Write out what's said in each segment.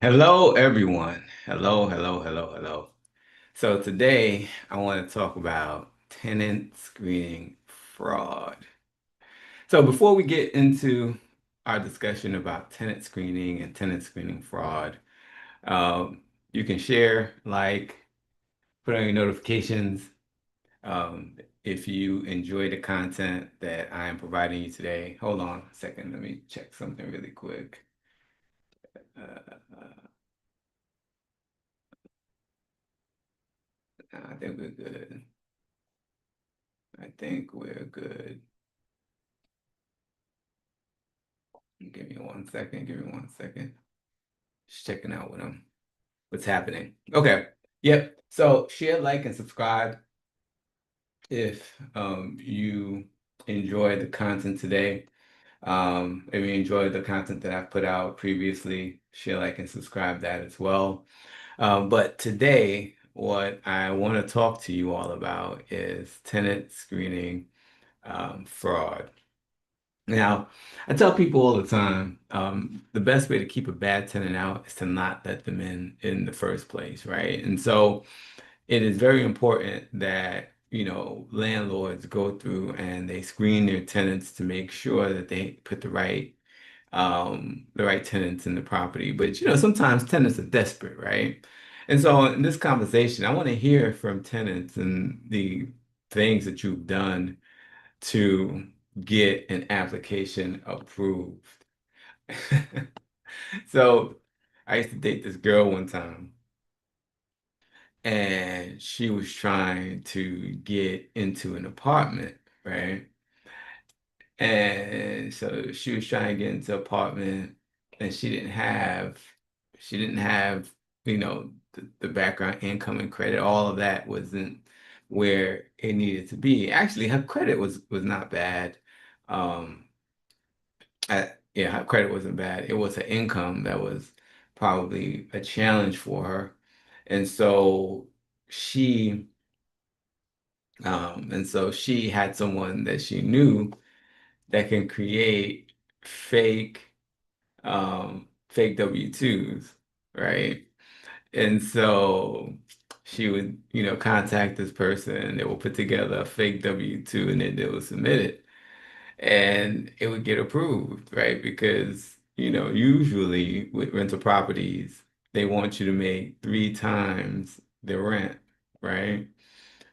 Hello, everyone. Hello, hello, hello, hello. So today I want to talk about tenant screening fraud. So before we get into our discussion about tenant screening and tenant screening fraud, you can share, like, put on your notifications. Um, if you enjoy the content that I am providing you today, hold on a second. Let me check something really quick. I think we're good. I think we're good. Give me one second. Give me one second. Just checking out what's happening. Okay. Yep. So share, like, and subscribe if you enjoy the content today. If you enjoyed the content that I've put out previously, share, like, and subscribe that as well. But today, what I want to talk to you all about is tenant screening fraud. Now, I tell people all the time, the best way to keep a bad tenant out is to not let them in the first place, right? And so it is very important that, landlords go through and they screen their tenants to make sure that they put the right tenants in the property. But, sometimes tenants are desperate, right? And so in this conversation, I want to hear from tenants and the things that you've done to get an application approved. So I used to date this girl one time, and she was trying to get into an apartment, right? And so she was trying to get into an apartment, and she didn't have, the background income and credit. All of that wasn't where it needed to be. Actually, her credit was not bad. Um, yeah, her credit wasn't bad. It was her income that was probably a challenge for her. And so she she had someone that she knew that can create fake fake W-2s, right? And so she would, contact this person, and they will put together a fake W-2, and then they will submit it. And it would get approved, right? Because, usually with rental properties, they want you to make three times the rent, right?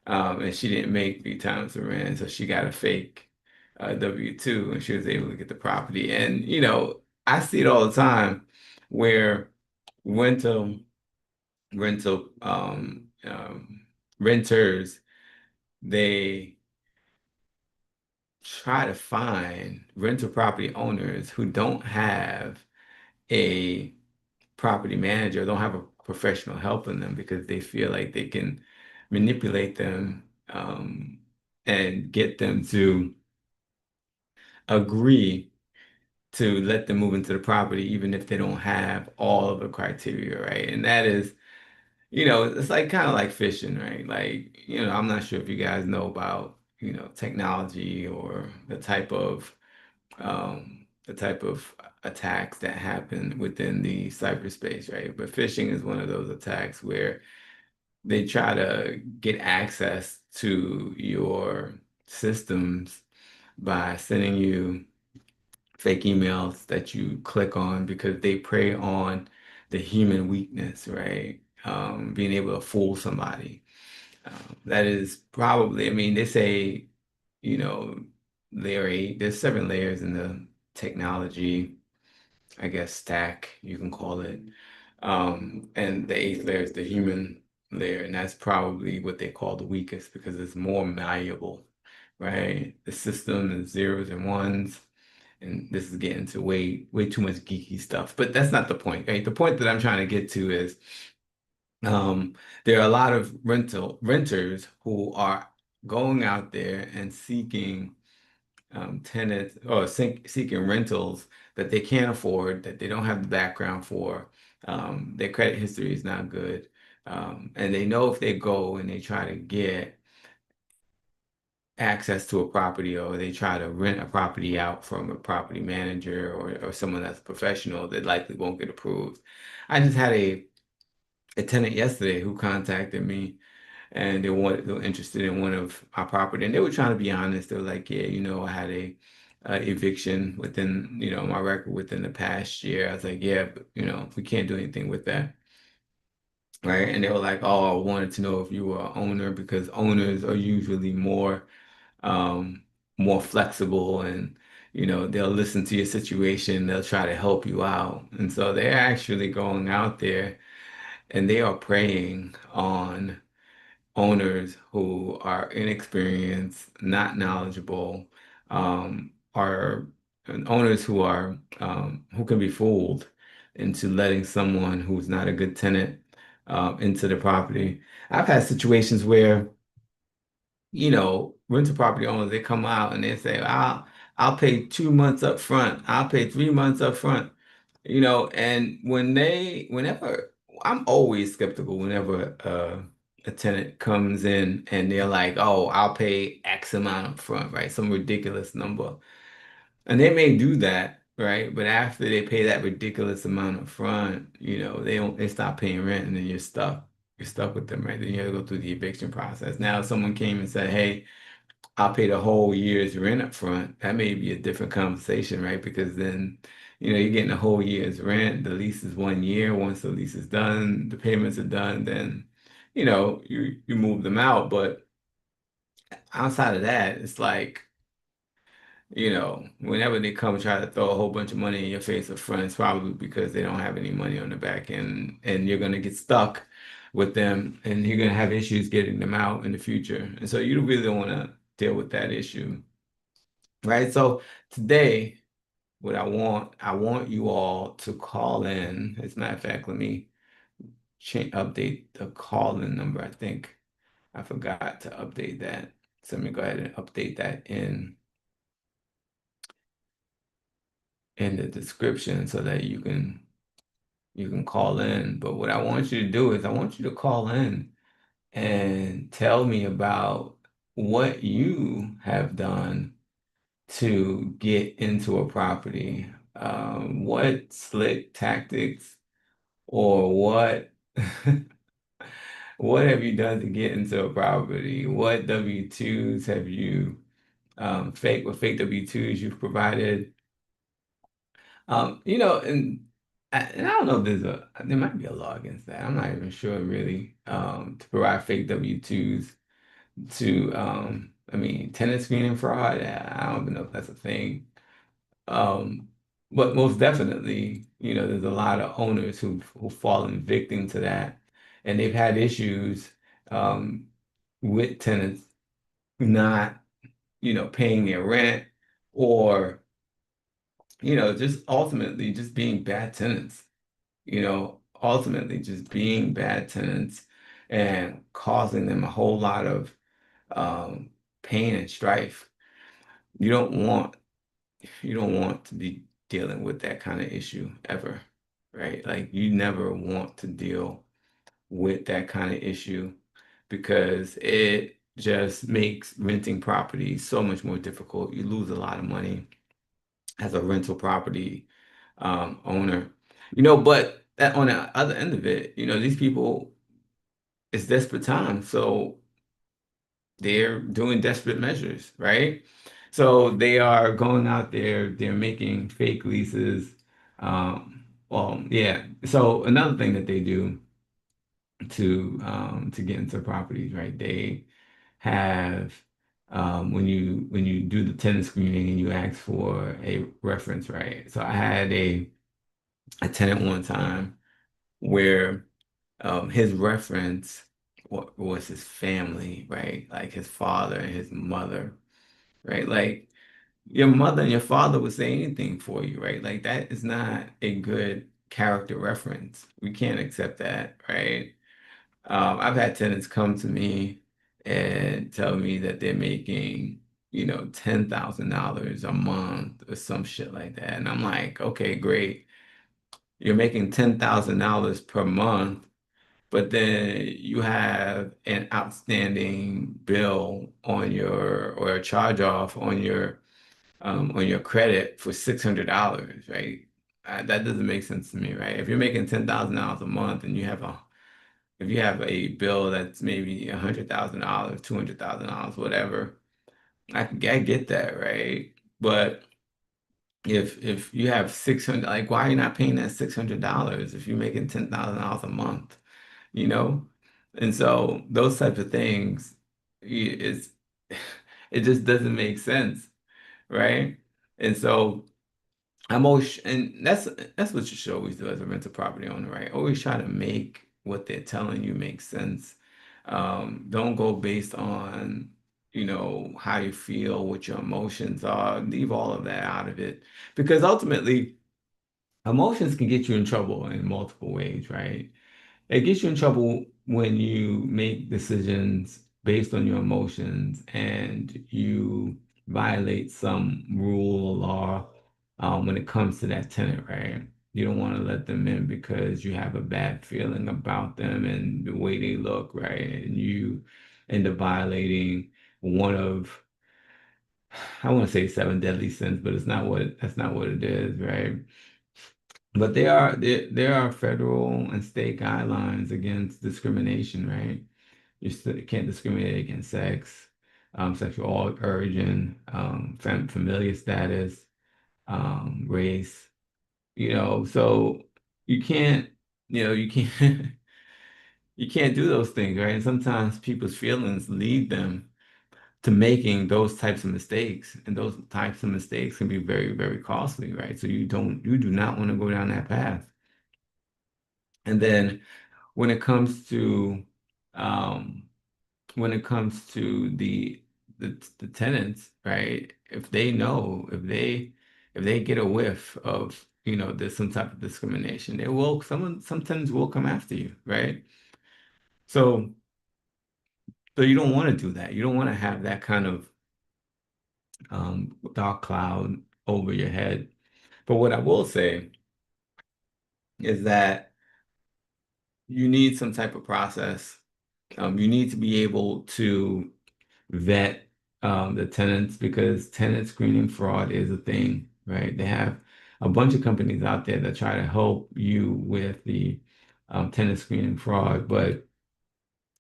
And she didn't make three times the rent, so she got a fake W-2, and she was able to get the property. And, I see it all the time where rental rental renters, they try to find rental property owners who don't have a property manager, don't have a professional helping them because they feel like they can manipulate them and get them to agree to let them move into the property even if they don't have all of the criteria, right? And that is, it's like kind of like fishing, right? Like, I'm not sure if you guys know about, technology or the type of attacks that happen within the cyberspace, right? But phishing is one of those attacks where they try to get access to your systems by sending you fake emails that you click on because they prey on the human weakness, right? Being able to fool somebody. That is probably, I mean, they say, you know, there's 7 layers in the technology, I guess, stack, you can call it. And the eighth layer is the human layer, and that's probably what they call the weakest because it's more malleable, right? The system is zeros and ones, and this is getting to way too much geeky stuff. But that's not the point, right? The point that I'm trying to get to is um, there are a lot of renters who are going out there and seeking tenants or seeking rentals that they can't afford, that they don't have the background for. Their credit history is not good. And they know if they go and they try to get access to a property, or they try to rent a property out from a property manager or someone that's professional, that likely won't get approved. I just had a tenant yesterday who contacted me, and they were interested in one of our property, and they were trying to be honest. They were like, yeah, I had a eviction within, my record within the past year. I was like, yeah, but we can't do anything with that. Right. And they were like, oh, I wanted to know if you were an owner, because owners are usually um, more flexible, and they'll listen to your situation, they'll try to help you out. And so they're actually going out there and they are preying on owners who are inexperienced, not knowledgeable, are and owners who can be fooled into letting someone who's not a good tenant into the property. I've had situations where rental property owners, they come out and they say, I'll pay 2 months up front. I'll pay 3 months up front. And whenever, I'm always skeptical whenever a tenant comes in and they're like, oh, I'll pay X amount up front, right? Some ridiculous number. And they may do that, right? But after they pay that ridiculous amount up front, they stop paying rent, and then you're stuck. You're stuck with them, right? Then you have to go through the eviction process. Now, if someone came and said, hey, I'll pay the whole year's rent up front, that may be a different conversation, right? Because then, you're getting a whole year's rent. The lease is 1 year. Once the lease is done, the payments are done, then, you move them out. But outside of that, it's like, whenever they come try to throw a whole bunch of money in your face up front, it's probably because they don't have any money on the back end, and you're gonna get stuck with them, and you're gonna have issues getting them out in the future. And so you really don't want to deal with that issue, right? So today, what I want you all to call in. As a matter of fact, let me update the call-in number. I think I forgot to update that. So let me go ahead and update that in the description so that you can call in. But what I want you to do is I want you to call in and tell me about what you have done to get into a property. What slick tactics, or what what have you done to get into a property? What W-2s have you fake W-2s you've provided? And I don't know if there might be a law against that. I'm not even sure really, to provide fake W-2s to, I mean, tenant screening fraud. I don't even know if that's a thing. Um, but most definitely, there's a lot of owners who've fallen victim to that, and they've had issues um, with tenants not, paying their rent, or just ultimately just being bad tenants. Ultimately just being bad tenants and causing them a whole lot of um, pain and strife. You don't want you don't want to be dealing with that kind of issue ever, right? Like, you never want to deal with that kind of issue, because it just makes renting property so much more difficult. You lose a lot of money as a rental property owner. But on the other end of it, these people, it's desperate times. So they're doing desperate measures, right? So they are going out there, they're making fake leases. Well, yeah. So another thing that they do to get into properties, right? They have when you do the tenant screening and you ask for a reference, right? So I had a tenant one time where his reference was his family, right? Like his father and his mother, right? Like, your mother and your father would say anything for you, right? Like, that is not a good character reference. We can't accept that, right? I've had tenants come to me and tell me that they're making, $10,000 a month or some shit like that. And I'm like, okay, great. You're making $10,000 per month, but then you have an outstanding bill on your or a charge off on your credit for $600, right? That doesn't make sense to me, right? If you're making $10,000 a month and you have a if you have a bill that's maybe $100,000, $200,000, whatever, I get that, right? But if you have 600, like why are you not paying that $600 if you're making $10,000 a month, you know? And so those types of things, it's it just doesn't make sense, right? And so I'm always, and that's what you should always do as a rental property owner, right? Always try to make what they're telling you make sense. Don't go based on, how you feel, what your emotions are. Leave all of that out of it, because ultimately, emotions can get you in trouble in multiple ways, right? It gets you in trouble when you make decisions based on your emotions and you violate some rule or law when it comes to that tenant, right? You don't want to let them in because you have a bad feeling about them and the way they look, right? And you end up violating one of, I want to say seven deadly sins, but that's not what it is, right? But there are federal and state guidelines against discrimination, right? You still can't discriminate against sex, sexual origin, familiar status, race, so you can't, you can't you can't do those things, right? And sometimes people's feelings lead them to making those types of mistakes, and those types of mistakes can be very, very costly, right? So you do not want to go down that path. And then when it comes to um, when it comes to the tenants, right? If they know, if they get a whiff of, there's some type of discrimination, some tenants will come after you, right? So so you don't want to do that. You don't want to have that kind of dark cloud over your head. But what I will say is that you need some type of process. You need to be able to vet the tenants, because tenant screening fraud is a thing, right? They have a bunch of companies out there that try to help you with the tenant screening fraud, but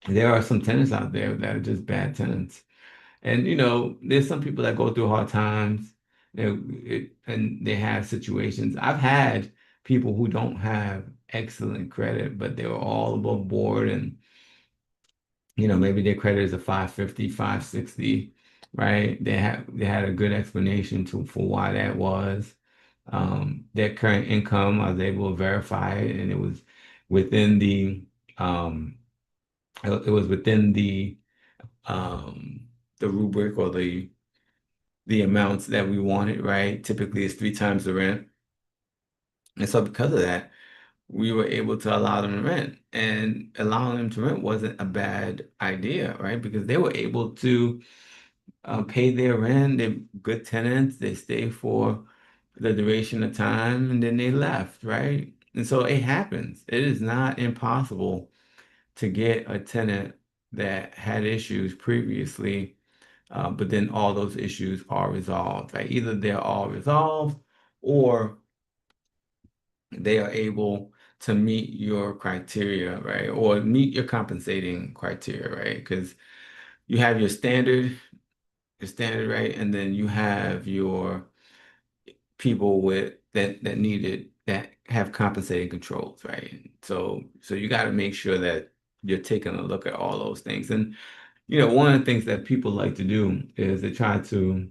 there are some tenants out there that are just bad tenants. And there's some people that go through hard times, and they have situations. I've had people who don't have excellent credit, but they were all above board, and maybe their credit is a 550, 560, right? They had a good explanation for why that was. Their current income, I was able to verify it, and it was within um, it was within the rubric, or the amounts that we wanted, right? Typically, it's three times the rent. And so because of that, we were able to allow them to rent. And allowing them to rent wasn't a bad idea, right? Because they were able to pay their rent. They're good tenants. They stay for the duration of time, and then they left, right? And so it happens. It is not impossible to get a tenant that had issues previously, but then all those issues are resolved, right? Either they're all resolved, or they are able to meet your criteria, right? Or meet your compensating criteria, right? Because you have your standard, right? And then you have your people with that needed that have compensating controls, right? So you got to make sure that you're taking a look at all those things. And one of the things that people like to do is they try to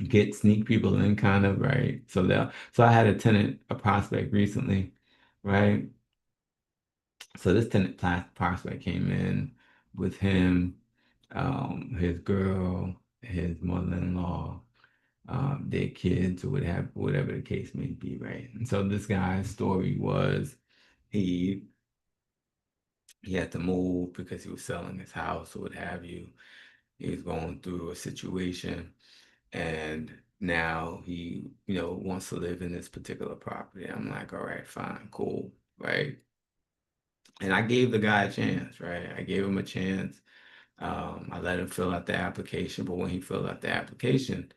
get sneak people in, kind of, right? So I had a tenant, a prospect recently, right? So this prospect came in with him, his girl, his mother-in-law, their kids, or whatever the case may be, right? And so this guy's story was he he had to move because he was selling his house, or what have you. He was going through a situation, and now he, wants to live in this particular property. I'm like, all right, fine, cool, right? And I gave the guy a chance, right? I gave him a chance. I let him fill out the application, but when he filled out the application,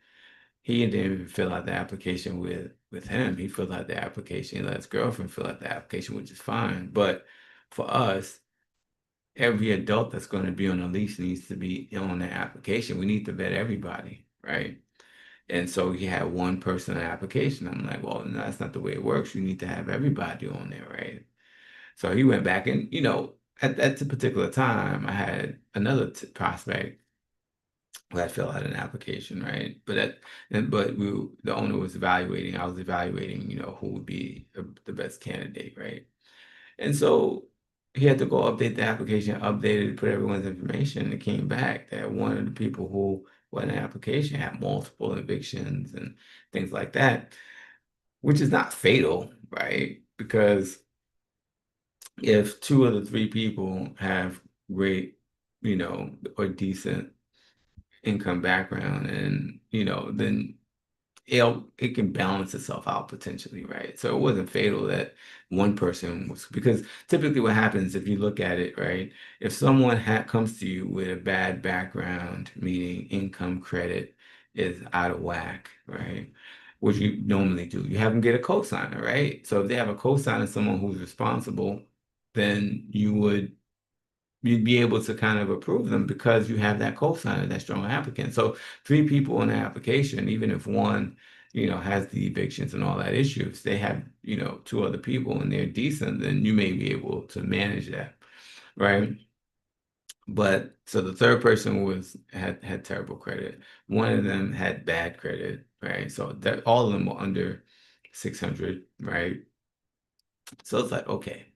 he didn't even fill out the application with him. He filled out the application, he let his girlfriend fill out the application, which is fine. But for us, every adult that's going to be on a lease needs to be on the application. We need to vet everybody, right? And so he had one person on the application. I'm like, well, no, that's not the way it works. You need to have everybody on there, right? So he went back and, at the particular time, I had another prospect who had filled out an application, right? The owner was evaluating, I was evaluating, who would be the best candidate, right? And so he had to go update the application, updated, put everyone's information, and it came back that one of the people who was in the application had multiple evictions and things like that, which is not fatal, right? Because if two of the three people have great, or decent income background and, then it can balance itself out potentially, right? So it wasn't fatal that one person was, because typically what happens if you look at it, right? If someone comes to you with a bad background, meaning income credit is out of whack, right? What you normally do, you have them get a cosigner, right? So if they have a cosigner, someone who's responsible, then you'd be able to kind of approve them because you have that cosigner, that strong applicant. So three people in the application, even if one, has the evictions and all that issues, they have, two other people and they're decent, then you may be able to manage that, right? But so the third person had terrible credit. One of them had bad credit, right? So that all of them were under 600, right? So it's like, okay.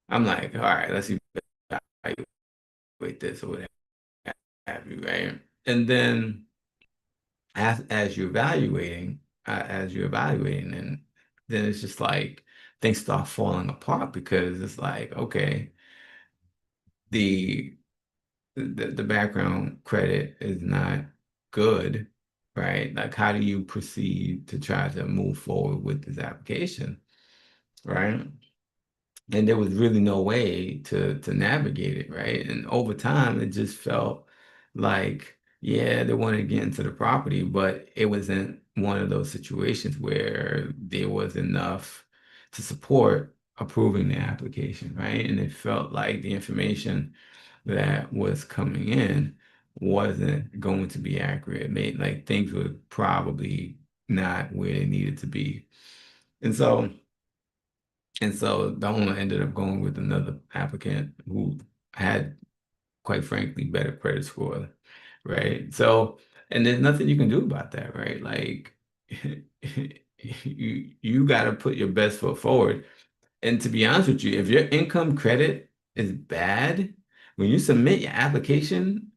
I'm like, all right, let's evaluate this or whatever have you, right? And then as you're evaluating, and then it's just like things start falling apart because it's like, okay, the the background credit is not good, right? Like, how do you proceed to try to move forward with this application, right? And there was really no way to navigate it, right? And over time, it just felt like, yeah, they wanted to get into the property, but it wasn't one of those situations where there was enough to support approving the application, right? And it felt like the information that was coming in wasn't going to be accurate. It made like things were probably not where they needed to be. And so the owner ended up going with another applicant who had, quite frankly, better credit score, right? So, and there's nothing you can do about that, right? Like, you got to put your best foot forward. And to be honest with you, if your income credit is bad, when you submit your application,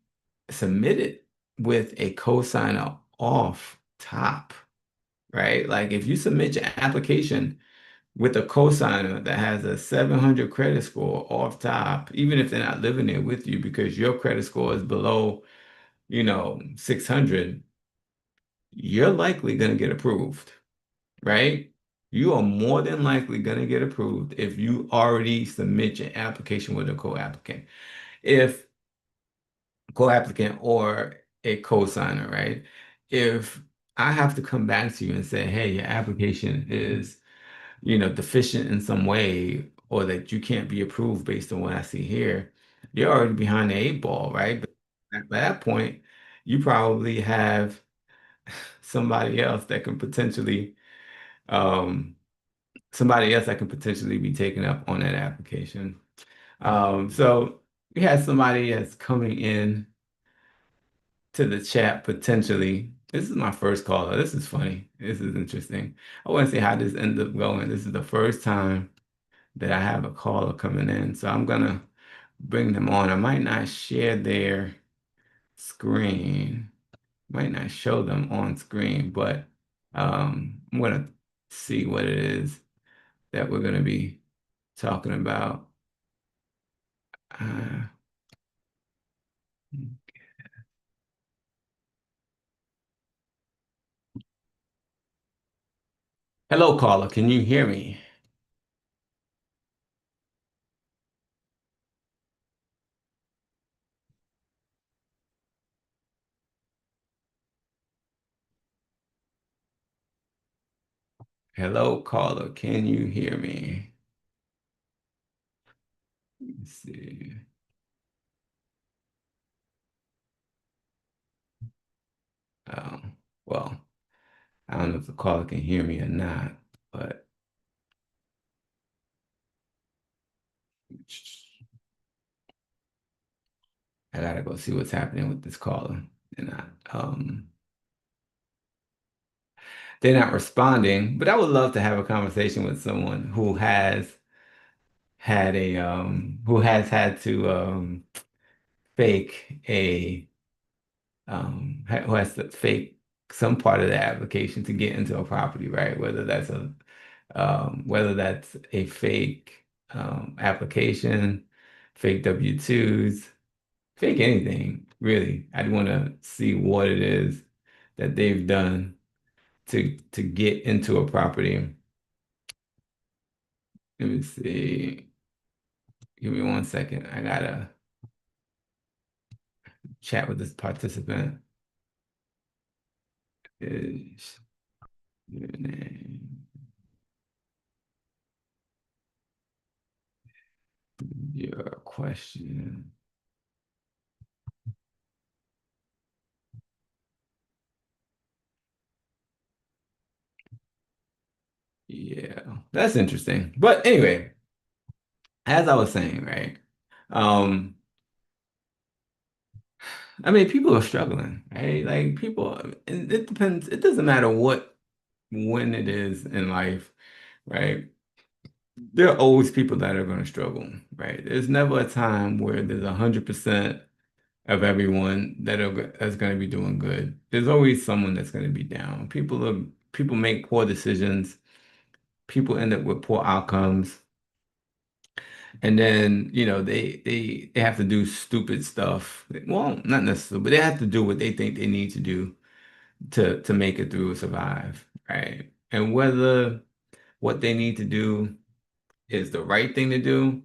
submit it with a cosigner off top, right? Like, if you submit your application with a cosigner that has a 700 credit score off top, even if they're not living there with you because your credit score is below, 600, you're likely going to get approved, right? You are more than likely going to get approved if you already submit your application with a co-applicant. If co-applicant or a co-signer, right? If I have to come back to you and say, hey, your application is deficient in some way, or that you can't be approved based on what I see here, you're already behind the eight ball, right? But at that point, you probably have somebody else that can potentially, um, be taken up on that application. So we had somebody that's coming in to the chat potentially. This is my first caller. This is funny. This is interesting. I want to see how this ends up going. This is the first time that I have a caller coming in. So I'm gonna bring them on. I might not share their screen, might not show them on screen, but I'm gonna see what it is that we're gonna be talking about. Uh, Hello, caller. Can you hear me? Hello, caller. Can you hear me? Let's see. Um, well, I don't know if the caller can hear me or not, but I gotta go see what's happening with this caller. And they're not responding, but I would love to have a conversation with someone who has had to fake a who has to fake some part of the application to get into a property, right? Whether that's a fake application, fake W-2s, fake anything, really. I'd want to see what it is that they've done to get into a property. Let me see. Give me 1 second. I gotta chat with this participant. Is your name your question? Yeah, that's interesting. But anyway, as I was saying, right? Um, I mean, people are struggling, right? Like people, it depends. It doesn't matter when it is in life, right? There are always people that are going to struggle, right? There's never a time where there's 100% of everyone that's going to be doing good. There's always someone that's going to be down. People make poor decisions. People end up with poor outcomes. And then, they have to do stupid stuff. Well, not necessarily, but they have to do what they think they need to do to make it through and survive, right? And whether what they need to do is the right thing to do,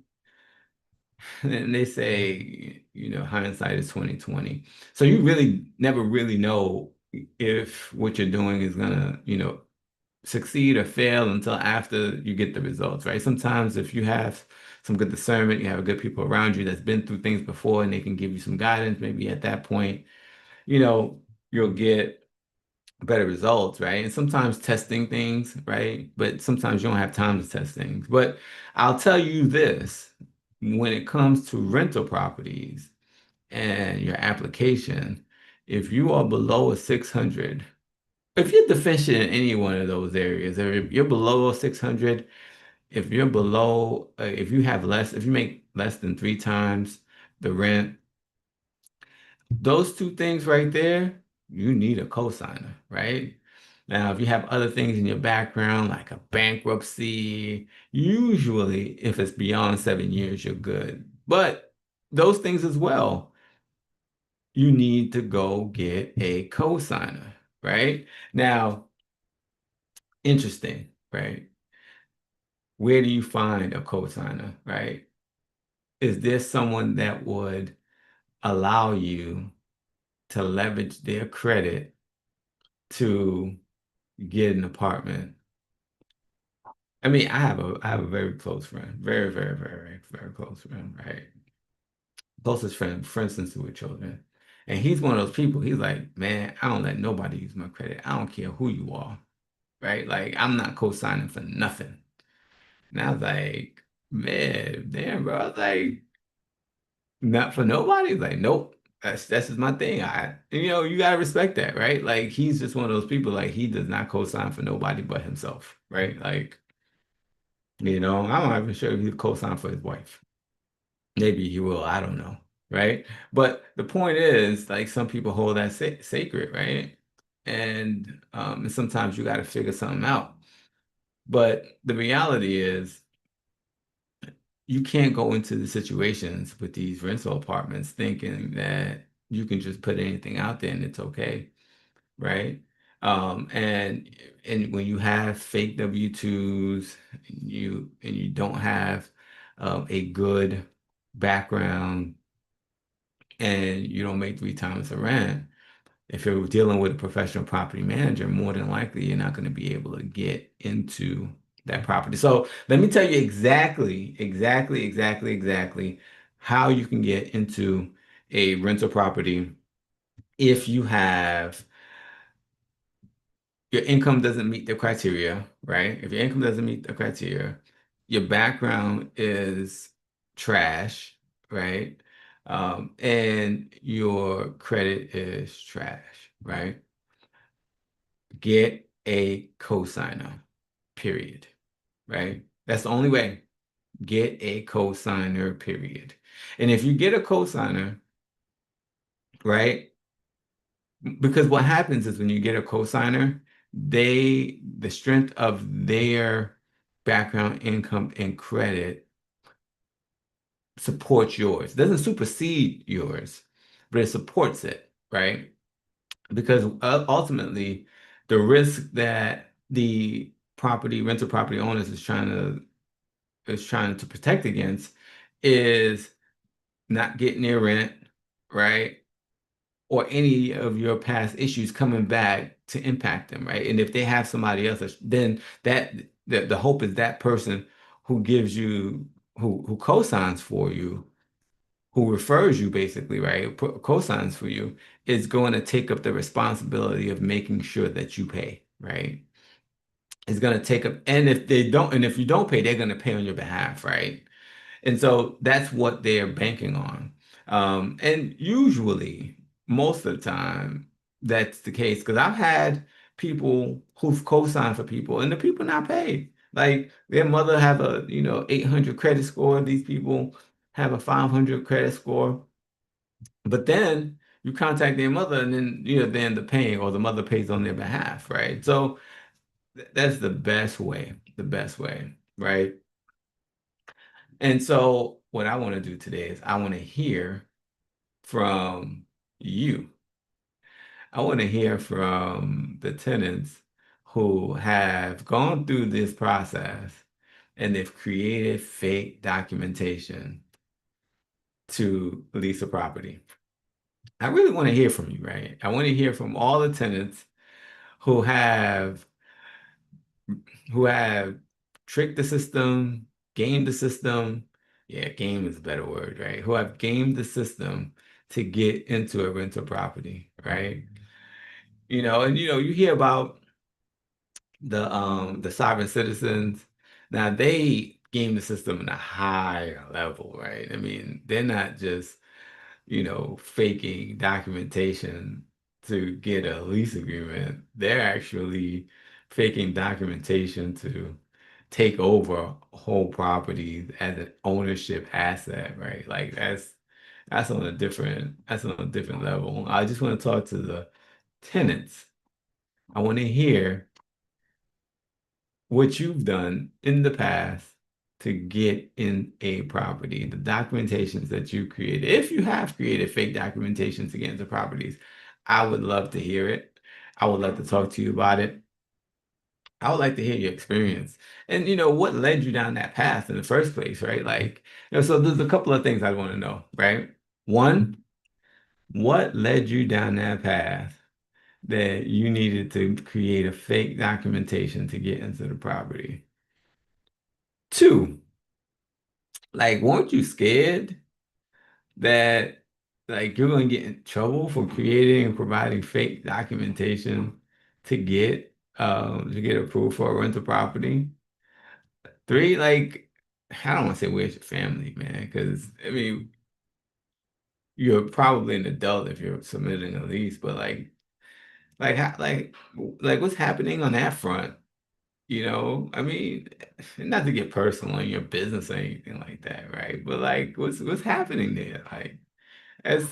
and they say, hindsight is 2020. So you really never really know if what you're doing is gonna, succeed or fail until after you get the results, right? Sometimes if you have some good discernment, you have good people around you that's been through things before and they can give you some guidance, maybe at that point, you'll get better results, right? And sometimes testing things, right? But sometimes you don't have time to test things. But I'll tell you this, when it comes to rental properties and your application, if you are below a 600, if you're deficient in any one of those areas, if you're below 600, if you make less than three times the rent, those two things right there, you need a cosigner, right? Now, if you have other things in your background, like a bankruptcy, usually if it's beyond 7 years, you're good. But those things as well, you need to go get a cosigner, right? Now, interesting, right? Where do you find a cosigner, right? Is there someone that would allow you to leverage their credit to get an apartment? I mean, I have a very close friend, very, very, very, very, very close friend, right? Closest friend, for instance, with children. And he's one of those people, he's like, man, I don't let nobody use my credit. I don't care who you are, right? Like, I'm not co-signing for nothing. And I was like, man, damn, bro. I was like, not for nobody. He's like, nope. That's just my thing. You gotta respect that, right? Like he's just one of those people, like he does not co-sign for nobody but himself, right? Like, I'm not even sure if he'll co-sign for his wife. Maybe he will, I don't know, right? But the point is, like some people hold that sacred, right? And sometimes you got to figure something out. But the reality is, you can't go into the situations with these rental apartments thinking that you can just put anything out there and it's okay, right? And when you have fake W-2s, and you don't have a good background and you don't make three times the rent, If you're dealing with a professional property manager, more than likely you're not going to be able to get into that property. So let me tell you exactly how you can get into a rental property if you have your income doesn't meet the criteria, right? If your income doesn't meet the criteria, your background is trash, right? And your credit is trash, right? Get a cosigner, period, right? That's the only way. Get a cosigner, period. And if you get a cosigner, right? Because what happens is when you get a cosigner, the strength of their background, income, and credit supports yours. It doesn't supersede yours, but it supports it, right? Because ultimately, the risk that the rental property owners is trying to protect against is not getting their rent, right? Or any of your past issues coming back to impact them, right? And if they have somebody else, then the hope is that person who gives you who co-signs for you, who refers you basically, right? Co-signs for you is going to take up the responsibility of making sure that you pay, right? It's going to take up, and if you don't pay, they're going to pay on your behalf, right? And so that's what they're banking on. And usually, most of the time, that's the case because I've had people who've co-signed for people and the people not paid. Like their mother have a, 800 credit score. These people have a 500 credit score. But then you contact their mother and then, they end up paying or the mother pays on their behalf, right? So that's the best way, right? And so, what I want to do today is I want to hear from you. I want to hear from the tenants who have gone through this process and they've created fake documentation to lease a property. I really want to hear from you, right? I want to hear from all the tenants who have who have tricked the system, gamed the system. Yeah, game is a better word, right? Who have gamed the system to get into a rental property, right? And you hear about the sovereign citizens. Now they game the system in a higher level, right? I mean, they're not just faking documentation to get a lease agreement. They're actually faking documentation to take over whole properties as an ownership asset, right? Like that's on a different level. I just want to talk to the tenants. I want to hear what you've done in the past to get in a property, the documentations that you created. If you have created fake documentations to get into properties, I would love to hear it. I would love to talk to you about it. I would like to hear your experience and what led you down that path in the first place, right? Like, so there's a couple of things I want to know, right? One, what led you down that path that you needed to create a fake documentation to get into the property? Two, like, weren't you scared that like you're gonna get in trouble for creating and providing fake documentation to get approved for a rental property? Three, like, I don't want to say where's your family, man, because I mean you're probably an adult if you're submitting a lease, but like what's happening on that front? I mean, not to get personal in your business or anything like that, right? But like, what's happening there? Like, as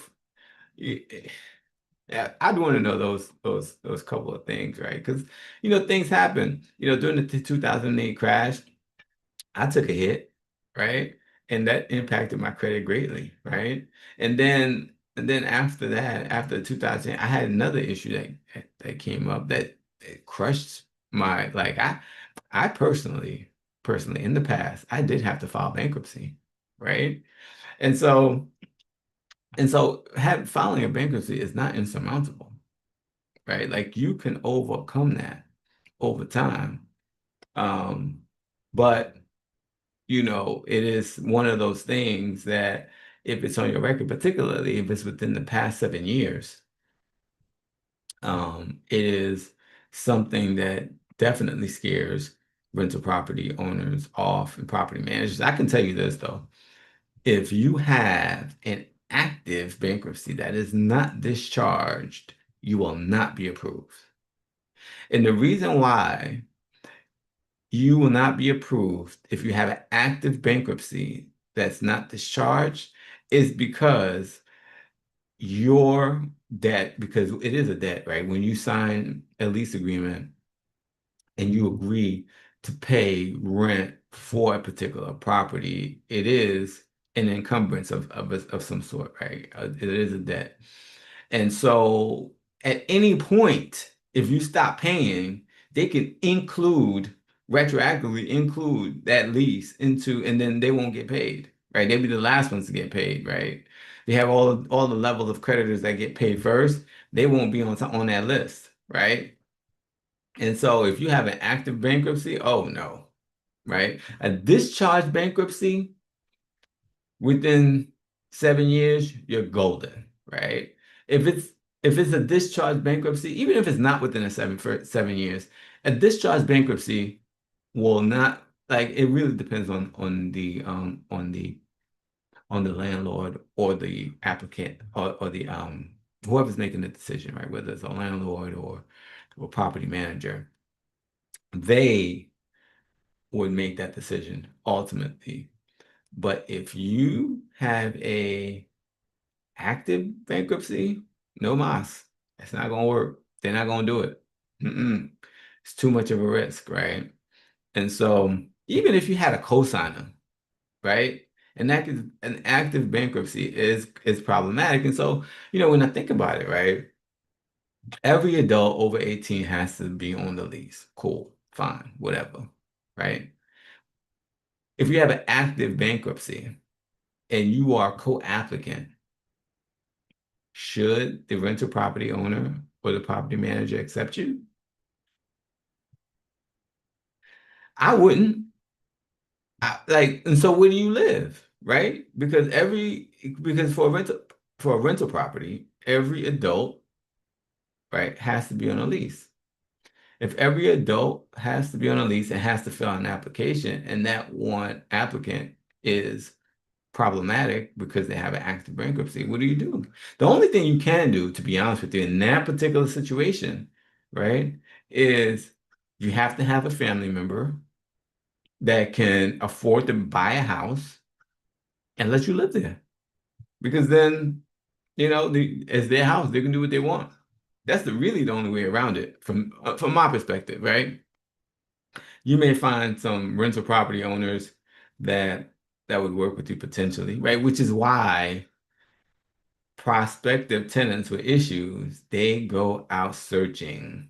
yeah, I'd want to know those couple of things, right? Because things happen. During the 2008 crash, I took a hit, right? And that impacted my credit greatly, right? And then after that, after 2000, I had another issue that came up that crushed my like I personally in the past, I did have to file bankruptcy, right? And so filing a bankruptcy is not insurmountable. right? Like you can overcome that over time. Um, but it is one of those things that if it's on your record, particularly if it's within the past 7 years, it is something that definitely scares rental property owners off and property managers. I can tell you this though, if you have an active bankruptcy that is not discharged, you will not be approved. And the reason why you will not be approved if you have an active bankruptcy that's not discharged is because your debt, because it is a debt, right? When you sign a lease agreement and you agree to pay rent for a particular property, it is an encumbrance of some sort, right? It is a debt. And so at any point, if you stop paying, they can retroactively include that lease into, and then they won't get paid, right? They'll be the last ones to get paid, right? They have all the levels of creditors that get paid first. They won't be on that list, right? And so if you have an active bankruptcy, oh no, right? A discharge bankruptcy within 7 years, you're golden, right? If it's if it's a discharge bankruptcy, even if it's not within for 7 years, a discharge bankruptcy will not like it really depends on the landlord or the applicant or the whoever's making the decision, right? Whether it's a landlord or property manager, they would make that decision ultimately. But if you have a active bankruptcy, no mas. It's not gonna work. They're not gonna do it. Mm-mm. It's too much of a risk, right? And so even if you had a cosigner, right? An active bankruptcy is problematic. And so, when I think about it, right? Every adult over 18 has to be on the lease. Cool, fine, whatever, right? If you have an active bankruptcy and you are co-applicant, should the rental property owner or the property manager accept you? I wouldn't. And so where do you live, right? Because for a rental property, every adult, right, has to be on a lease. If every adult has to be on a lease and has to fill out an application, and that one applicant is problematic because they have an active bankruptcy, what do you do? The only thing you can do, to be honest with you, in that particular situation, right, is you have to have a family member that can afford to buy a house and let you live there. Because then, it's their house, they can do what they want. That's really the only way around it from my perspective, right? You may find some rental property owners that that would work with you potentially, right? Which is why prospective tenants with issues, they go out searching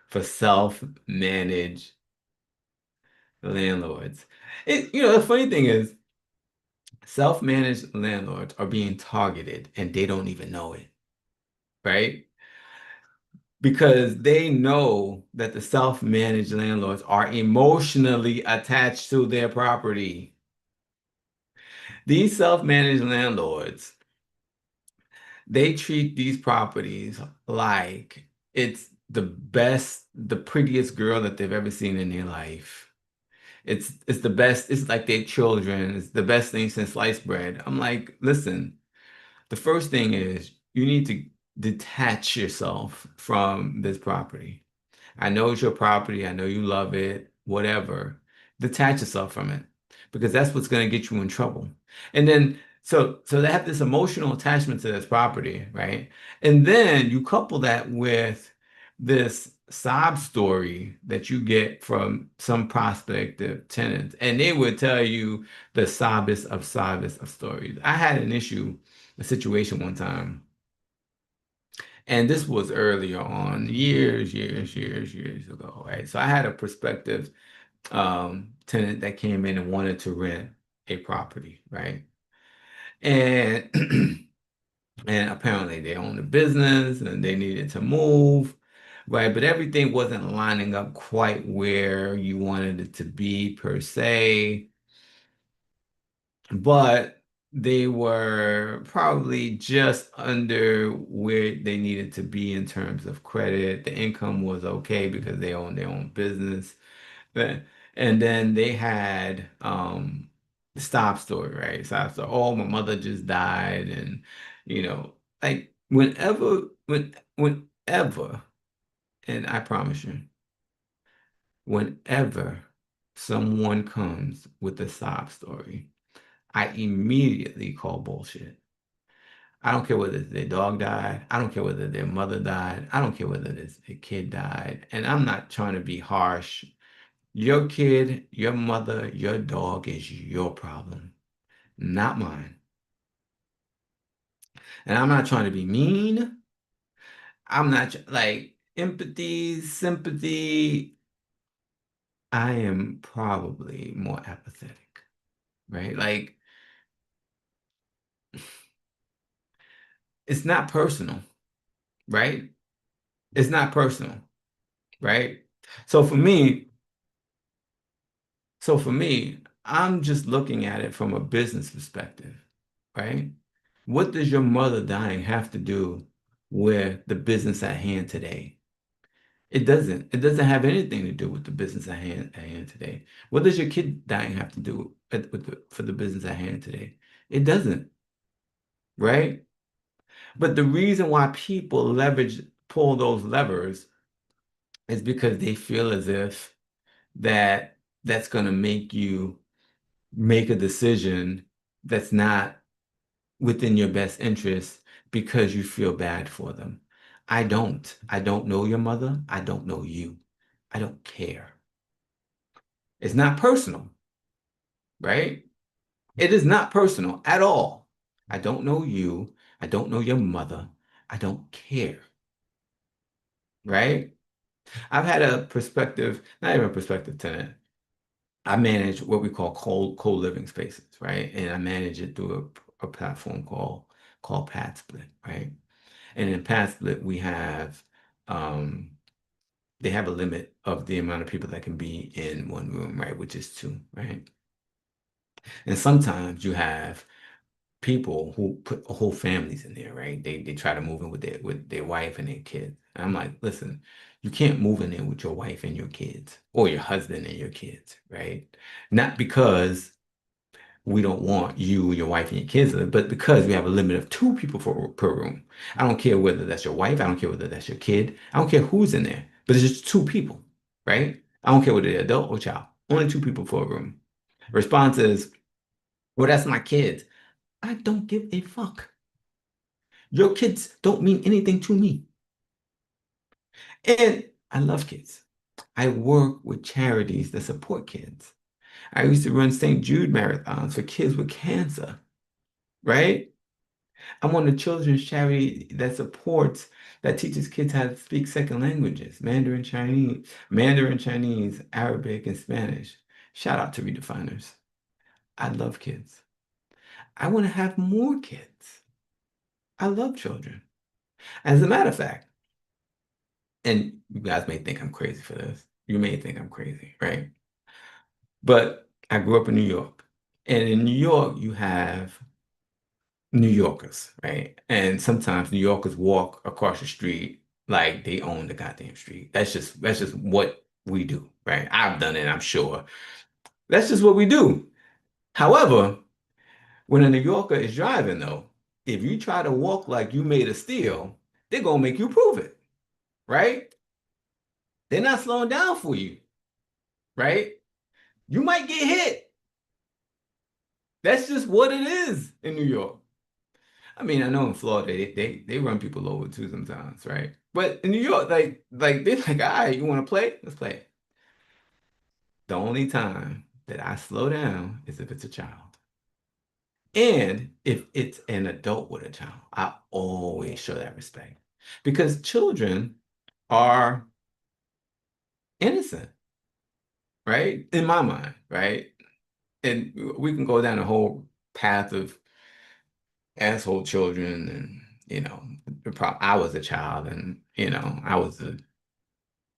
for self-managed landlords. The funny thing is, self-managed landlords are being targeted and they don't even know it, right? Because they know that the self-managed landlords are emotionally attached to their property. These self-managed landlords, they treat these properties like it's the prettiest girl that they've ever seen in their life. It's the best, it's like their children, it's the best thing since sliced bread. I'm like, listen, the first thing is you need to detach yourself from this property. I know it's your property. I know you love it, whatever. Detach yourself from it because that's what's going to get you in trouble. And then, so they have this emotional attachment to this property, right? And then you couple that with this sob story that you get from some prospective tenants, and they would tell you the sobbest of stories. I had a situation one time. And this was earlier on, years ago, right? So I had a prospective tenant that came in and wanted to rent a property, right? And and apparently they owned a business and they needed to move. right? But everything wasn't lining up quite where you wanted it to be per se, but they were probably just under where they needed to be in terms of credit. The income was okay because they own their own business. But- And then they had the stop story, right? Stop story. Oh, my mother just died, and like whenever, and I promise you, whenever someone comes with a sob story, I immediately call bullshit. I don't care whether their dog died. I don't care whether their mother died. I don't care whether their kid died. And I'm not trying to be harsh. Your kid, your mother, your dog is your problem, not mine. And I'm not trying to be mean. I'm not like empathy, sympathy. I am probably more apathetic, right? Like it's not personal, right? It's not personal, right? So for me, I'm just looking at it from a business perspective, right? What does your mother dying have to do with the business at hand today? It doesn't. It doesn't have anything to do with the business at hand today. What does your kid dying have to do for the business at hand today? It doesn't, right? But the reason why people pull those levers is because they feel as if that's going to make you make a decision that's not within your best interest because you feel bad for them. I don't. I don't know your mother. I don't know you. I don't care. It's not personal, right? It is not personal at all. I don't know you. I don't know your mother. I don't care, right? I've had a perspective, not even a perspective tenant. I manage what we call co-living spaces, right? And I manage it through a platform called Pad Split, right? And in Pad Split, um they have a limit of the amount of people that can be in one room, right? Which is two, right? And sometimes you have people who put whole families in there, right? They try to move in with their wife and their kids. And I'm like, listen, you can't move in there with your wife and your kids or your husband and your kids, right? Not because we don't want you, your wife, and your kids, but because we have a limit of two people per room. I don't care whether that's your wife, I don't care whether that's your kid, I don't care who's in there, but it's just two people, right? I don't care whether they're adult or child, only two people for a room. Response is, well, that's my kids. I don't give a fuck. Your kids don't mean anything to me. And I love kids. I work with charities that support kids. I used to run St. Jude marathons for kids with cancer, right? I'm on the children's charity that teaches kids how to speak second languages, Mandarin Chinese, Arabic, and Spanish. Shout out to Redefiners. I love kids. I want to have more kids. I love children. As a matter of fact, and you guys may think I'm crazy for this. You may think I'm crazy, right? But I grew up in New York. And in New York, you have New Yorkers, right? And sometimes New Yorkers walk across the street like they own the goddamn street. That's just what we do, right? I've done it, I'm sure. That's just what we do. However, when a New Yorker is driving, though, if you try to walk like you made a steal, they're gonna make you prove it, right? They're not slowing down for you, right? You might get hit. That's just what it is in New York. I mean, I know in Florida they run people over too sometimes, right? But in New York, like they're like, all right, you want to play? Let's play. The only time that I slow down is if it's a child. And if it's an adult with a child, I always show that respect. Because children are innocent, right? In my mind, right? And we can go down a whole path of asshole children and I was a child and I was a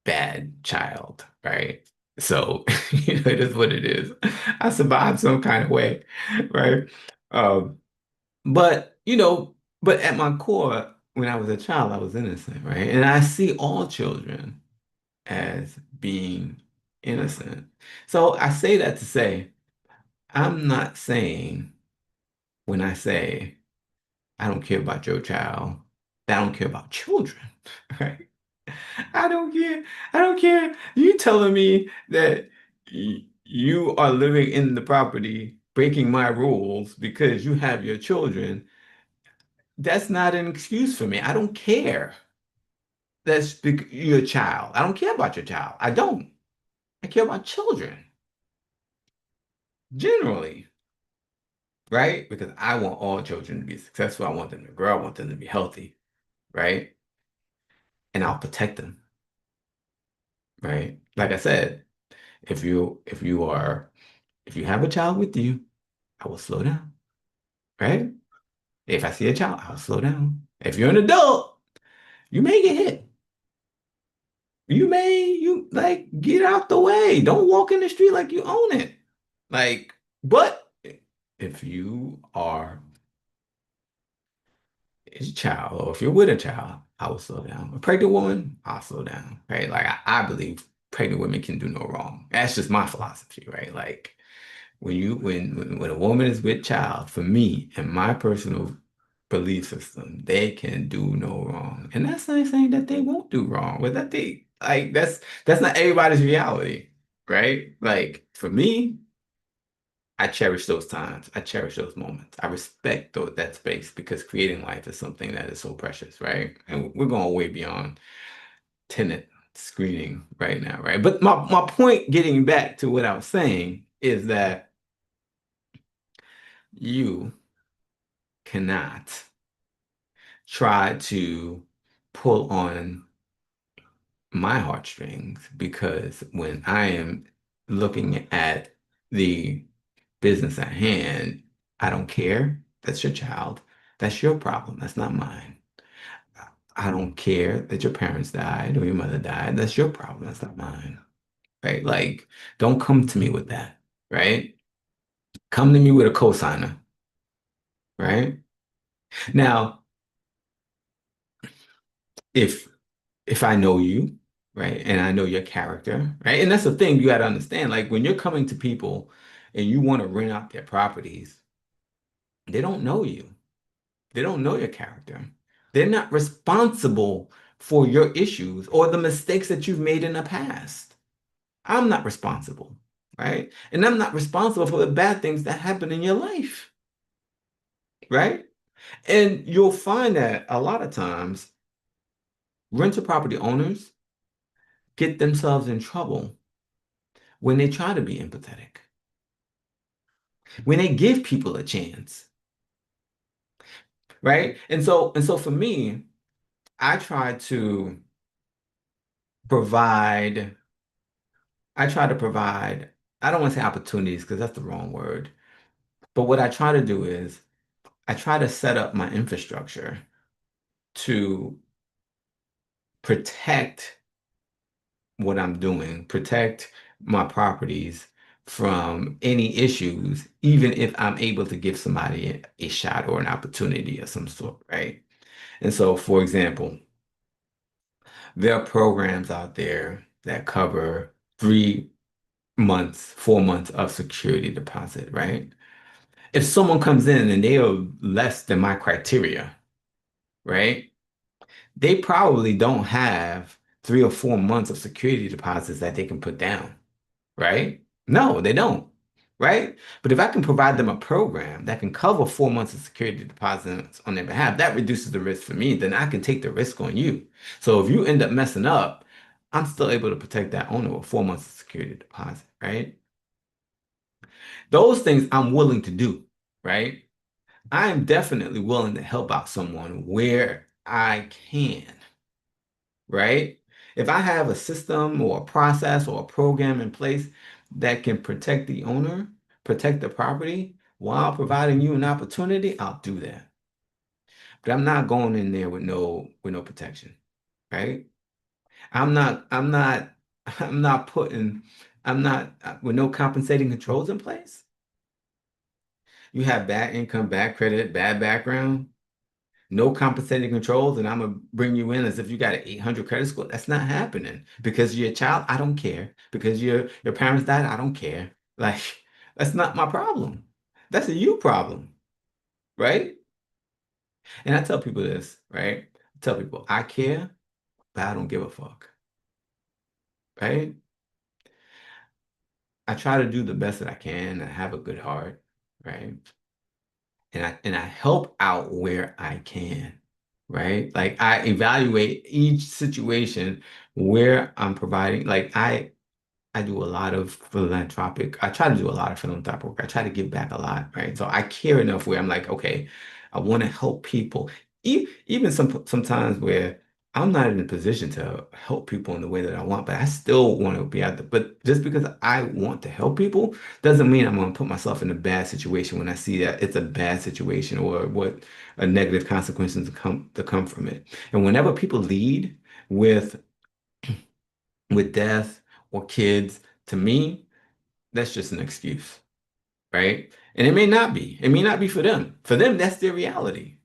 bad child, right? So, it is what it is. I survived some kind of way, right? Um, but, but at my core, when I was a child, I was innocent, right? And I see all children as being innocent. So I say that to say, I'm not saying when I say I don't care about your child, that I don't care about children, right? I don't care. I don't care. You telling me that you are living in the property, breaking my rules because you have your children. That's not an excuse for me. I don't care. Your child. I don't care about your child. I don't. I care about children generally, right? Because I want all children to be successful. I want them to grow. I want them to be healthy, right? And I'll protect them, right? Like I said, if you have a child with you, I will slow down, right? If I see a child, I'll slow down. If you're an adult, you may get hit. You like get out the way. Don't walk in the street like you own it. Like, but if you are a child or if you're with a child, I will slow down. A pregnant woman, I'll slow down, right? Like I believe pregnant women can do no wrong. That's just my philosophy, right? Like when a woman is with child, for me and my personal belief system, they can do no wrong. And that's not saying that they won't do wrong, but that they like that's not everybody's reality, right? Like for me, I cherish those times. I cherish those moments. I respect that space because creating life is something that is so precious, right? And we're going way beyond tenant screening right now, right? But my point, getting back to what I was saying, is that you cannot try to pull on my heartstrings because when I am looking at the business at hand, I don't care. That's your child. That's your problem. That's not mine. I don't care that your parents died or your mother died. That's your problem. That's not mine. Right? Like, don't come to me with that. Right? Come to me with a cosigner. Right? Now, if if I know you, right, and I know your character, right, and that's the thing you got to understand. Like when you're coming to people and you want to rent out their properties, they don't know you. They don't know your character. They're not responsible for your issues or the mistakes that you've made in the past. I'm not responsible, right? And I'm not responsible for the bad things that happen in your life, right? And you'll find that a lot of times rental property owners get themselves in trouble when they try to be empathetic, when they give people a chance, right? And so for me, I try to provide I try to provide, I don't want to say opportunities because that's the wrong word. But what I try to do is I try to set up my infrastructure to protect what I'm doing, protect my properties from any issues, even if I'm able to give somebody a shot or an opportunity of some sort, right? And so, for example, there are programs out there that cover 3 months, 4 months of security deposit, right? If someone comes in and they are less than my criteria, right? They probably don't have 3 or 4 months of security deposits that they can put down, right? No, they don't, right? But if I can provide them a program that can cover 4 months of security deposits on their behalf, that reduces the risk for me. Then I can take the risk on you. So if you end up messing up, I'm still able to protect that owner with 4 months of security deposit, right? Those things I'm willing to do, right? I am definitely willing to help out someone where I can, right? If I have a system or a process or a program in place that can protect the owner, protect the property while providing you an opportunity, I'll do that. But I'm not going in there with no protection, right? I'm not, I'm not putting, I'm not, with no compensating controls in place. You have bad income, bad credit, bad background, no compensating controls, and I'm gonna bring you in as if you got an 800 credit score. That's not happening because you're a child. I don't care. Because your parents died. I don't care. Like that's not my problem. That's a you problem, right? And I tell people this, right? I tell people I care, but I don't give a fuck, right? I try to do the best that I can. I have a good heart, right? And I help out where I can, right? Like I evaluate each situation where I'm providing, like I do a lot of philanthropic. I try to do a lot of philanthropic work. I try to give back a lot, right? So I care enough where I'm like, okay, I want to help people. Even sometimes where I'm not in a position to help people in the way that I want, but I still want to be out there. But just because I want to help people doesn't mean I'm going to put myself in a bad situation when I see that it's a bad situation or what a negative consequences to come from it. And whenever people lead with death or kids, to me, that's just an excuse, right? And it may not be. It may not be for them. For them, that's their reality,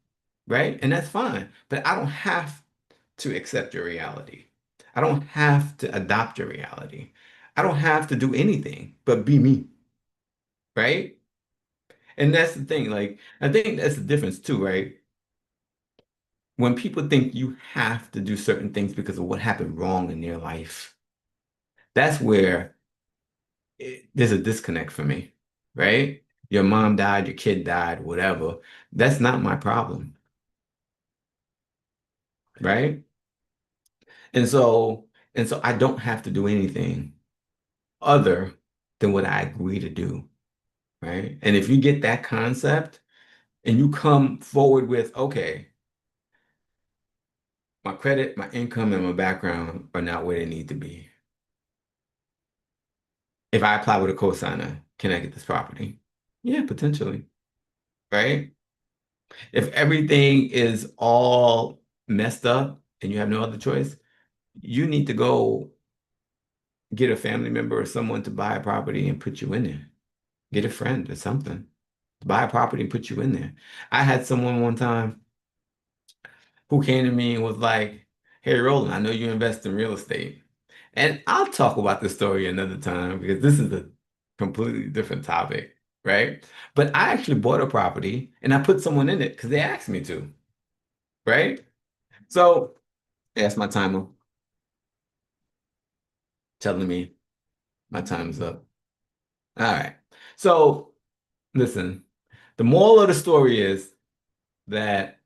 right? And that's fine. But I don't have to accept your reality. I don't have to adopt your reality. I don't have to do anything but be me, right? And that's the thing. Like, I think that's the difference too, right? When people think you have to do certain things because of what happened wrong in their life, that's where there's a disconnect for me, right? Your mom died, your kid died, whatever. That's not my problem, right? And so I don't have to do anything other than what I agree to do, right? And if you get that concept and you come forward with, okay, my credit, my income, and my background are not where they need to be. If I apply with a cosigner, can I get this property? Yeah, potentially, right? If everything is all messed up and you have no other choice, you need to go get a family member or someone to buy a property and put you in there. Get a friend or something. Buy a property and put you in there. I had someone one time who came to me and was like, "Hey, Roland, I know you invest in real estate." And I'll talk about this story another time because this is a completely different topic, right? But I actually bought a property and I put someone in it because they asked me to, right? So that's my timer telling me my time's up. All right. So listen, the moral of the story is that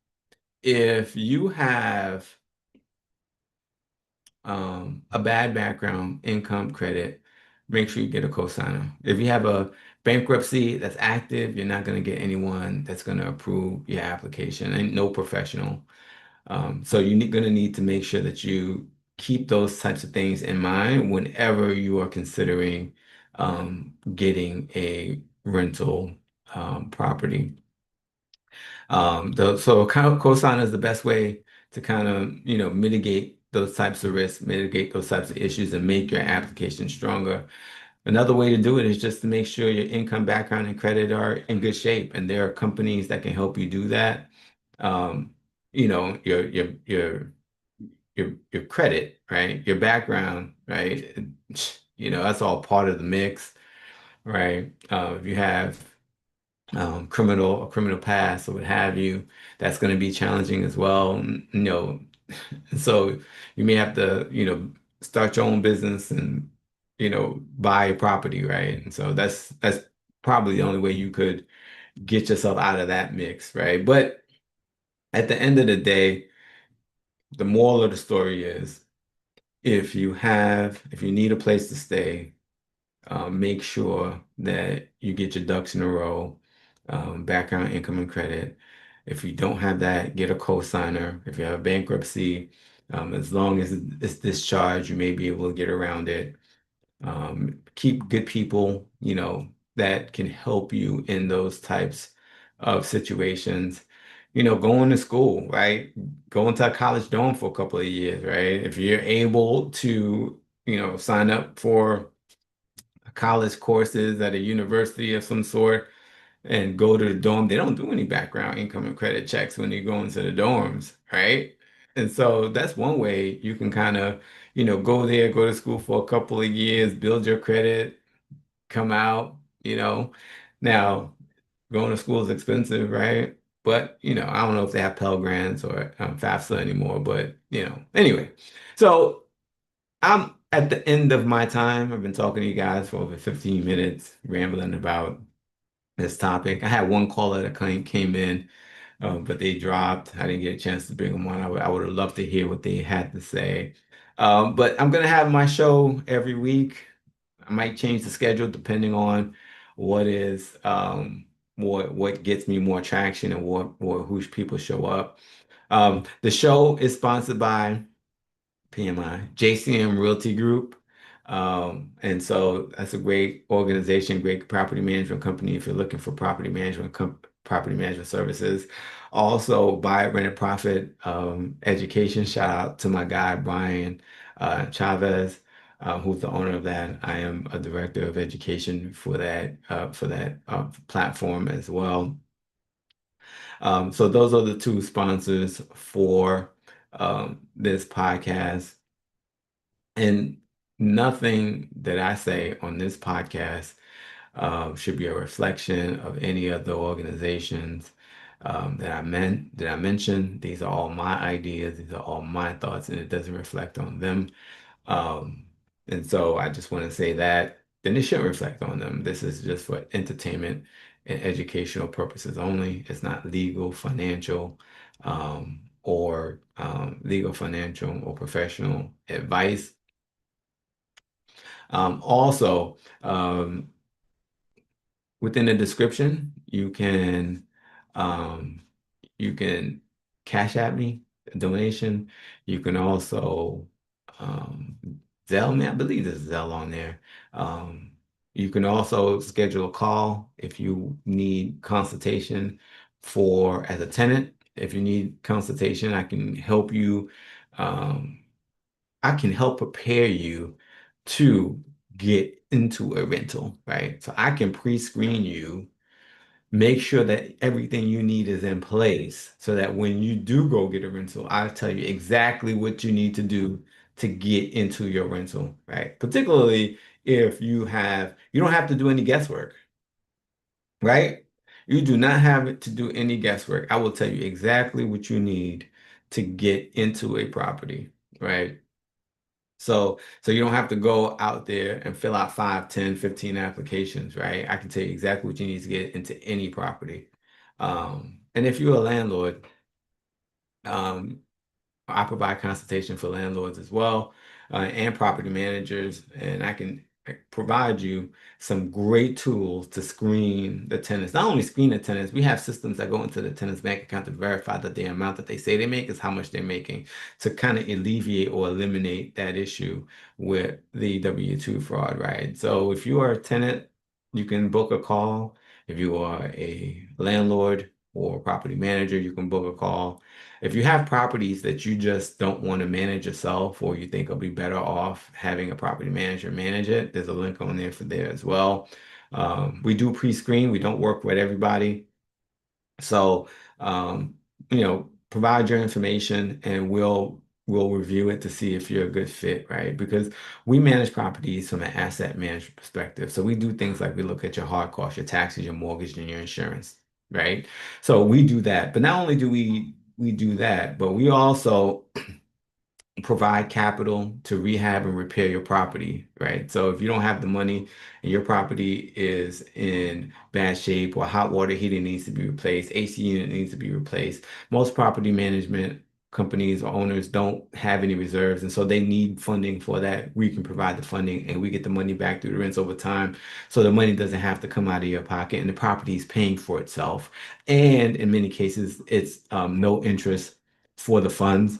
if you have a bad background, income, credit, make sure you get a cosigner. If you have a bankruptcy that's active, you're not going to get anyone that's going to approve your application and no professional. So you're going to need to make sure that you keep those types of things in mind whenever you are considering getting a rental property. So cosign is the best way to kind of, mitigate those types of risks, mitigate those types of issues, and make your application stronger. Another way to do it is just to make sure your income, background, and credit are in good shape, and there are companies that can help you do that. Um, your credit, right? Your background, right? That's all part of the mix, right? If you have a criminal past or what have you, that's going to be challenging as well. So you may have to, start your own business and, buy a property, right? And so that's probably the only way you could get yourself out of that mix, right? But at the end of the day, the moral of the story is if you need a place to stay, make sure that you get your ducks in a row, background, income, and credit. If you don't have that, get a cosigner. If you have bankruptcy, as long as it's discharged, you may be able to get around it. Keep good people, that can help you in those types of situations. going to school, right? Going to a college dorm for a couple of years, right? If you're able to, sign up for college courses at a university of some sort and go to the dorm, they don't do any background income and credit checks when you go into the dorms, right? And so that's one way you can kind of, go there, go to school for a couple of years, build your credit, come out, you know. Now, going to school is expensive, right? But, I don't know if they have Pell Grants or FAFSA anymore, but, anyway. So I'm at the end of my time. I've been talking to you guys for over 15 minutes, rambling about this topic. I had one caller that came in, but they dropped. I didn't get a chance to bring them on. I would have loved to hear what they had to say. But I'm going to have my show every week. I might change the schedule depending on what is what gets me more traction and what whose people show up. The show is sponsored by PMI, JCM Realty Group. And so that's a great organization, great property management company if you're looking for property management services. Also, buy, rent, and profit education. Shout out to my guy Brian Chavez, who's the owner of that. I am a director of education for that platform as well. So those are the two sponsors for this podcast. And nothing that I say on this podcast should be a reflection of any other organizations that I mentioned. These are all my ideas. These are all my thoughts, and it doesn't reflect on them. Um, and so I just want to say that then it shouldn't reflect on them. This is just for entertainment and educational purposes only. It's not legal, financial, or professional advice. Also, within the description, um, you can cash at me a donation. You can also um, Zelle me. I believe there's Zelle on there. Um, you can also schedule a call if you need consultation for as a tenant. If you need consultation, Um, I can help prepare you to get into a rental, right? So I can pre-screen you, make sure that everything you need is in place so that when you do go get a rental, I'll tell you exactly what you need to do to get into your rental, right? Particularly if you don't have to do any guesswork, right? You do not have to do any guesswork. I will tell you exactly what you need to get into a property, right? So you don't have to go out there and fill out 5, 10, 15 applications, right? I can tell you exactly what you need to get into any property. And if you're a landlord, um, I provide consultation for landlords as well, and property managers, and I can provide you some great tools to screen the tenants. Not only screen the tenants, we have systems that go into the tenant's bank account to verify that the amount that they say they make is how much they're making to kind of alleviate or eliminate that issue with the W-2 fraud, right? So if you are a tenant, you can book a call. If you are a landlord or property manager, you can book a call. If you have properties that you just don't want to manage yourself or you think it'll be better off having a property manager manage it, there's a link on there for there as well. We do pre-screen. We don't work with everybody. So, provide your information and we'll review it to see if you're a good fit, right? Because we manage properties from an asset management perspective. So we do things like we look at your hard costs, your taxes, your mortgage, and your insurance, right? So we do that. But not only do we do that, but we also provide capital to rehab and repair your property, right? So if you don't have the money and your property is in bad shape or hot water heating needs to be replaced, AC unit needs to be replaced, most property management companies or owners don't have any reserves, and so they need funding for that. We can provide the funding and we get the money back through the rents over time. So the money doesn't have to come out of your pocket and the property is paying for itself. And in many cases, it's no interest for the funds.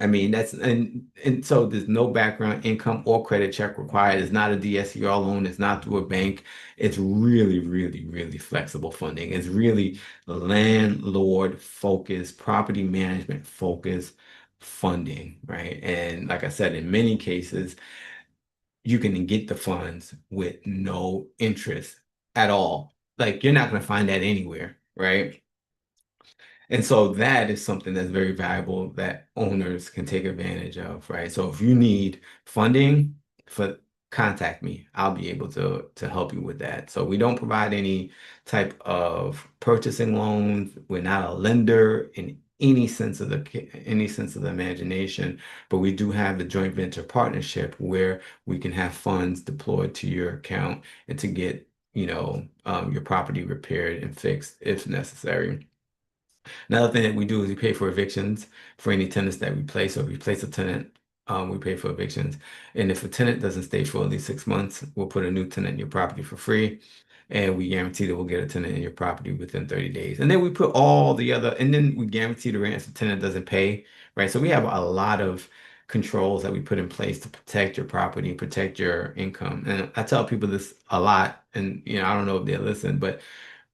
I mean, and so there's no background income or credit check required. It's not a DSCR loan. It's not through a bank. It's really, really, really flexible funding. It's really landlord focused, property management focused funding, right? And like I said, in many cases, you can get the funds with no interest at all. Like you're not going to find that anywhere, right? And so that is something that's very valuable that owners can take advantage of, right? So if you need funding for contact me. I'll be able to help you with that. So we don't provide any type of purchasing loans. We're not a lender in any sense of the imagination, but we do have a joint venture partnership where we can have funds deployed to your account and to get, your property repaired and fixed if necessary. Another thing that we do is we pay for evictions for any tenants that we place. So if we place a tenant, we pay for evictions. And if a tenant doesn't stay for at least 6 months, we'll put a new tenant in your property for free. And we guarantee that we'll get a tenant in your property within 30 days. And then we put all the other, and then we guarantee the rent if the tenant doesn't pay, right? So we have a lot of controls that we put in place to protect your property, protect your income. And I tell people this a lot, and I don't know if they listen, but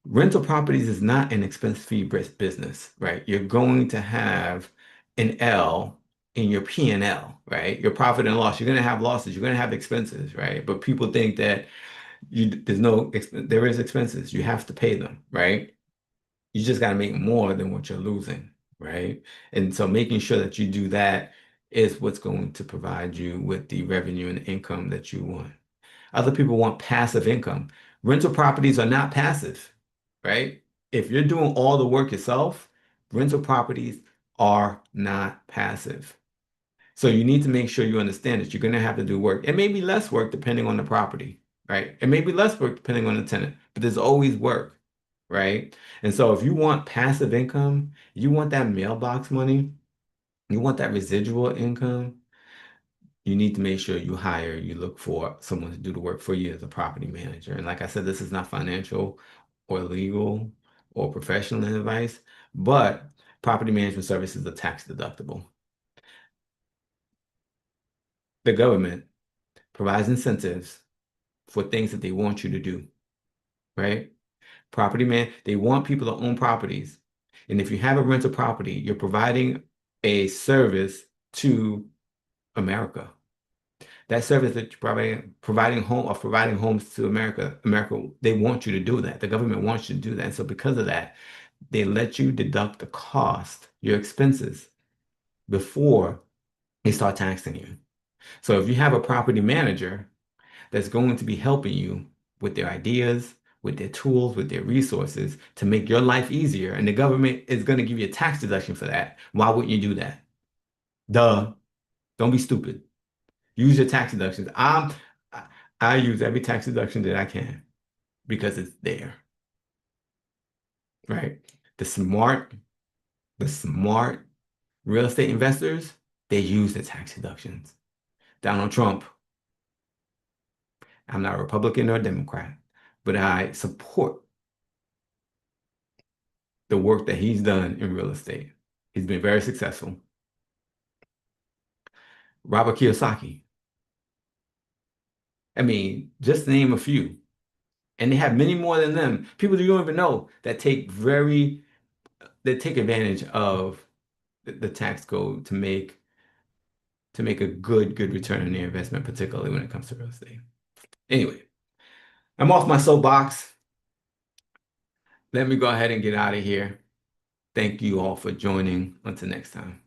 rental properties is not an expense fee business, right? You're going to have an L in your P&L, right? Your profit and loss. You're going to have losses. You're going to have expenses, right? But people think that there is expenses. You have to pay them, right? You just got to make more than what you're losing, right? And so making sure that you do that is what's going to provide you with the revenue and income that you want. Other people want passive income. Rental properties are not passive, right? If you're doing all the work yourself, rental properties are not passive. So you need to make sure you understand that you're going to have to do work. It may be less work depending on the property, right? It may be less work depending on the tenant, but there's always work, right? And so if you want passive income, you want that mailbox money, you want that residual income, you need to make sure you look for someone to do the work for you as a property manager. And like I said, this is not financial or legal or professional advice, but property management services are tax deductible. The government provides incentives for things that they want you to do, right? They want people to own properties. And if you have a rental property, you're providing a service to America. That service that you're providing homes to America, they want you to do that. The government wants you to do that. And so because of that, they let you deduct the cost, your expenses, before they start taxing you. So if you have a property manager that's going to be helping you with their ideas, with their tools, with their resources to make your life easier, and the government is going to give you a tax deduction for that, why wouldn't you do that? Duh. Don't be stupid. Use your tax deductions. I, I use every tax deduction that I can because it's there, right? The smart, the smart real estate investors, they use the tax deductions. Donald Trump, I'm not a Republican or a Democrat, but I support the work that he's done in real estate. He's been very successful. Robert Kiyosaki. I mean, just name a few. And they have many more than them. People you don't even know that take advantage of the tax code to make a good return on their investment, particularly when it comes to real estate. Anyway, I'm off my soapbox. Let me go ahead and get out of here. Thank you all for joining. Until next time.